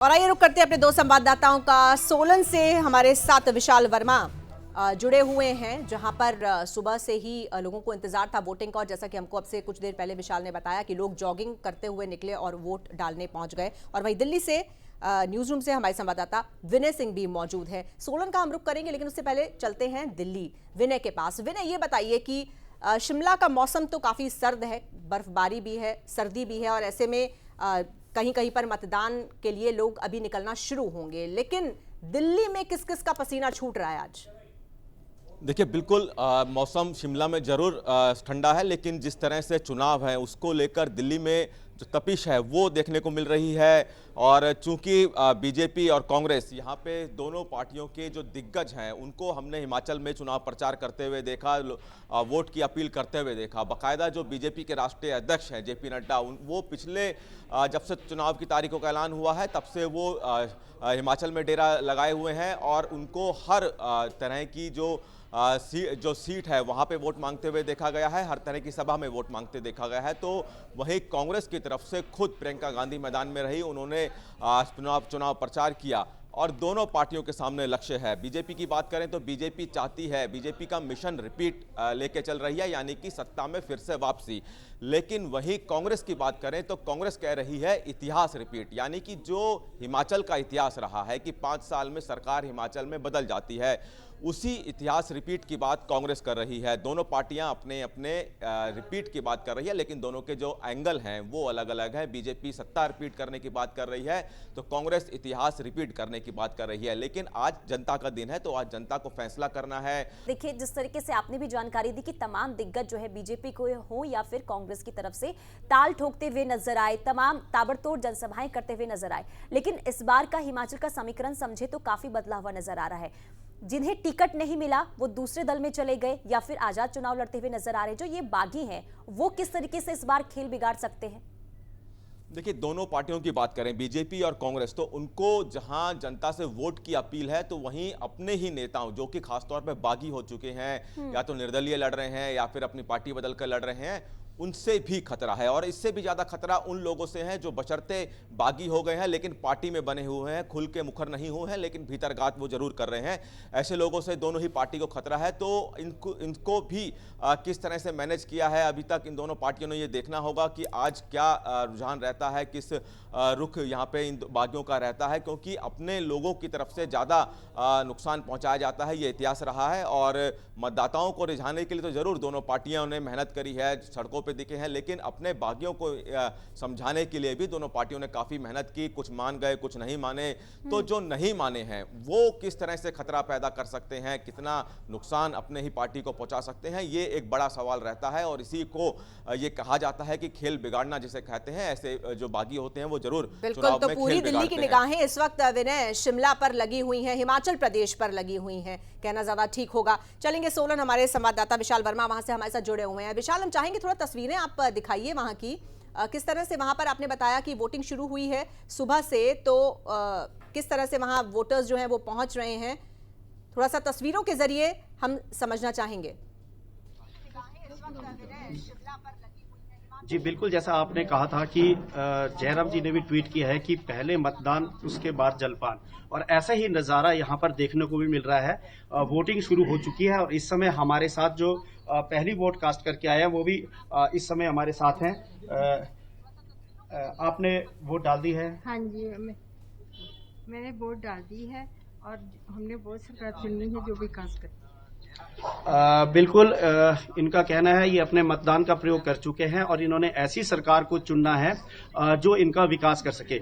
और आइए रुक करते हैं अपने दो संवाददाताओं का। सोलन से हमारे साथ विशाल वर्मा जुड़े हुए हैं, जहां पर सुबह से ही लोगों को इंतजार था वोटिंग का। और जैसा कि हमको अब से कुछ देर पहले विशाल ने बताया कि लोग जॉगिंग करते हुए निकले और वोट डालने पहुंच गए। और वहीं दिल्ली से न्यूज रूम से हमारे संवाददाता विनय सिंह भी मौजूद है। सोलन का हम रुख करेंगे, लेकिन उससे पहले चलते हैं दिल्ली विनय के पास। विनय, ये बताइए कि शिमला का मौसम तो काफी सर्द है, बर्फबारी भी है, सर्दी भी है, और ऐसे में कहीं कहीं पर मतदान के लिए लोग अभी निकलना शुरू होंगे, लेकिन दिल्ली में किस किस का पसीना छूट रहा है आज? देखिए, बिल्कुल मौसम शिमला में ज़रूर ठंडा है, लेकिन जिस तरह से चुनाव है उसको लेकर दिल्ली में जो तपिश है वो देखने को मिल रही है। और चूंकि बीजेपी और कांग्रेस यहाँ पे दोनों पार्टियों के जो दिग्गज हैं उनको हमने हिमाचल में चुनाव प्रचार करते हुए देखा, वोट की अपील करते हुए देखा। बाकायदा जो बीजेपी के राष्ट्रीय अध्यक्ष हैं जेपी नड्डा, वो पिछले जब से चुनाव की तारीखों का ऐलान हुआ है तब से वो हिमाचल में डेरा लगाए हुए हैं और उनको हर तरह की जो सीट है वहाँ पे वोट मांगते हुए देखा गया है, हर तरह की सभा में वोट मांगते देखा गया है। तो वहीं कांग्रेस की तरफ से खुद प्रियंका गांधी मैदान में रही, उन्होंने चुनाव प्रचार किया और दोनों पार्टियों के सामने लक्ष्य है। बीजेपी की बात करें तो बीजेपी चाहती है, बीजेपी का मिशन रिपीट लेके चल रही है, यानी कि सत्ता में फिर से वापसी। लेकिन वहीं कांग्रेस की बात करें तो कांग्रेस कह रही है इतिहास रिपीट, यानी कि जो हिमाचल का इतिहास रहा है कि 5 साल में सरकार हिमाचल में बदल जाती है, उसी इतिहास रिपीट की बात कांग्रेस कर रही है। दोनों पार्टियां अपने अपने रिपीट की बात कर रही है, लेकिन दोनों के जो एंगल हैं वो अलग अलग है। बीजेपी सत्ता रिपीट करने की बात कर रही है तो कांग्रेस इतिहास रिपीट करने की बात कर रही है। लेकिन आज जनता का दिन है तो आज जनता को फैसला करना है। देखिए, जिस तरीके से आपने भी जानकारी दी कि तमाम दिग्गज जो है बीजेपी को हो या फिर कांग्रेस की तरफ से ताल ठोकते हुए नजर आए, तमाम ताबड़तोड़ जनसभाएं करते हुए नजर आए, लेकिन इस बार का हिमाचल का समीकरण समझे तो काफी बदला हुआ नजर आ रहा है। जिन्हें टिकट नहीं मिला वो दूसरे दल में चले गए या फिर आजाद चुनाव लड़ते हुए नजर आ रहे हैं। जो ये बागी हैं वो किस तरीके से इस बार खेल बिगाड़ सकते हैं? देखिए, दोनों पार्टियों की बात करें, बीजेपी और कांग्रेस, तो उनको जहां जनता से वोट की अपील है तो वहीं अपने ही नेताओं जो कि खासतौर पे बागी हो चुके हैं, या तो निर्दलीय लड़ रहे हैं या फिर अपनी पार्टी बदल कर लड़ रहे हैं, उनसे भी खतरा है। और इससे भी ज्यादा खतरा उन लोगों से है जो बशर्ते बागी हो गए हैं लेकिन पार्टी में बने हुए हैं, खुल के मुखर नहीं हुए हैं लेकिन भीतरगात वो जरूर कर रहे हैं। ऐसे लोगों से दोनों ही पार्टी को खतरा है। तो इनको भी किस तरह से मैनेज किया है अभी तक इन दोनों पार्टियों ने, ये देखना होगा कि आज क्या रुझान रहता है, किस रुख यहाँ पे इन बागियों का रहता है, क्योंकि अपने लोगों की तरफ से ज्यादा नुकसान पहुंचाया जाता है, ये इतिहास रहा है। और मतदाताओं को रिझाने के लिए तो जरूर दोनों पार्टियां ने मेहनत करी है, सड़कों पे दिखे हैं, लेकिन अपने बागियों को समझाने के लिए भी दोनों पार्टियों ने काफी मेहनत की। कुछ मान गए, कुछ नहीं माने। तो जो नहीं माने हैं वो किस तरह से खतरा पैदा कर सकते हैं, कितना नुकसान अपने ही पार्टी को पहुंचा सकते हैं, ये एक बड़ा सवाल रहता है। और इसी को ये कहा जाता है कि खेल बिगाड़ना जिसे कहते हैं। ऐसे जो बागी होते हैं वो जरूर बिल्कुल। तो पूरी दिल्ली की निगाहें इस वक्त विनय शिमला पर लगी हुई हैं, हिमाचल प्रदेश पर लगी हुई हैं, कहना ज्यादा ठीक होगा। चलेंगे सोलन, हमारे संवाददाता विशाल वर्मा वहां से हमारे साथ जुड़े हुए हैं। विशाल, हम चाहेंगे थोड़ा तस्वीरें आप दिखाइए वहां की, किस तरह से वहां पर आपने बताया कि वोटिंग शुरू हुई है सुबह से, तो किस तरह से वहां वोटर्स जो हैं वो पहुंच रहे हैं, थोड़ा सा तस्वीरों के जरिए हम समझना चाहेंगे। जी बिल्कुल, जैसा आपने कहा था कि जयराम जी ने भी ट्वीट किया है कि पहले मतदान उसके बाद जलपान, और ऐसा ही नज़ारा यहाँ पर देखने को भी मिल रहा है। वोटिंग शुरू हो चुकी है और इस समय हमारे साथ जो पहली वोट कास्ट करके आया वो भी इस समय हमारे साथ हैं। आपने वोट डाल दी है? हाँ जी, मैंने वोट डाल दी है और हमने बहुत सरकार चुनी है जो विकास करे। बिल्कुल, इनका कहना है ये अपने मतदान का प्रयोग कर चुके हैं और इन्होंने ऐसी सरकार को चुनना है जो इनका विकास कर सके।